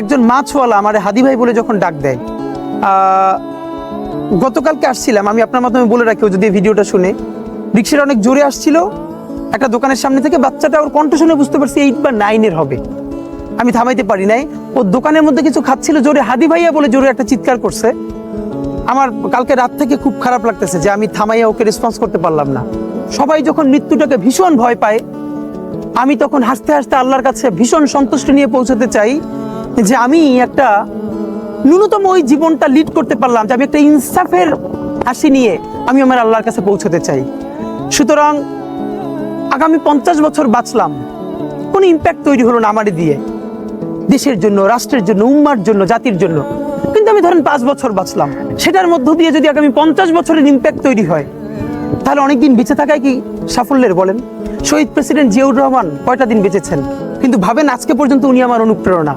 একজন মাছওয়ালা আমার হাদি ভাই বলে যখন ডাক দেয়, গতকালকে আসছিলাম, আমি আপনার মাধ্যমে বলে রাখি, যদি ভিডিওটা শুনে, রিক্সাটা অনেক জোরে আসছিল একটা দোকানের সামনে থেকে, বাচ্চাটা ওর কণ্ঠ শুনে বুঝতে পারছি 8 বা 9 হবে। আমি থামাইতে পারি নাই, ও দোকানের মধ্যে কিছু খাচ্ছিল, জোরে হাদি ভাইয়া বলে জোরে একটা চিৎকার করছে। আমার কালকে রাত থেকে খুব খারাপ লাগতেছে যে আমি থামাইয়া ওকে রেসপন্স করতে পারলাম না। সবাই যখন মৃত্যুটাকে ভীষণ ভয় পায়, আমি তখন হাসতে হাসতে আল্লাহর কাছে ভীষণ সন্তুষ্টি নিয়ে পৌঁছতে চাই যে আমি একটা ন্যূনতম ওই জীবনটা লিড করতে পারলাম, যে আমি একটা ইনসাফের হাসি নিয়ে আমি আমার আল্লাহর কাছে পৌঁছতে চাই। সুতরাং আগামী 50 বছর বাঁচলাম, কোনো ইম্প্যাক্ট তৈরি হলো না আমারে দিয়ে, দেশের জন্য, রাষ্ট্রের জন্য, উম্মার জন্য, জাতির জন্য। কিন্তু আমি ধরেন 5 বছর বাঁচলাম, সেটার মধ্য দিয়ে যদি আগামী 50 বছরের ইম্প্যাক্ট তৈরি হয়, তাহলে অনেকদিন বেঁচে থাকায় কি সাফল্যের বলেন? শহীদ প্রেসিডেন্ট জিয়াউর রহমান কয়টা দিন বেঁচেছেন, কিন্তু ভাবেন আজকে পর্যন্ত উনি আমার অনুপ্রেরণা।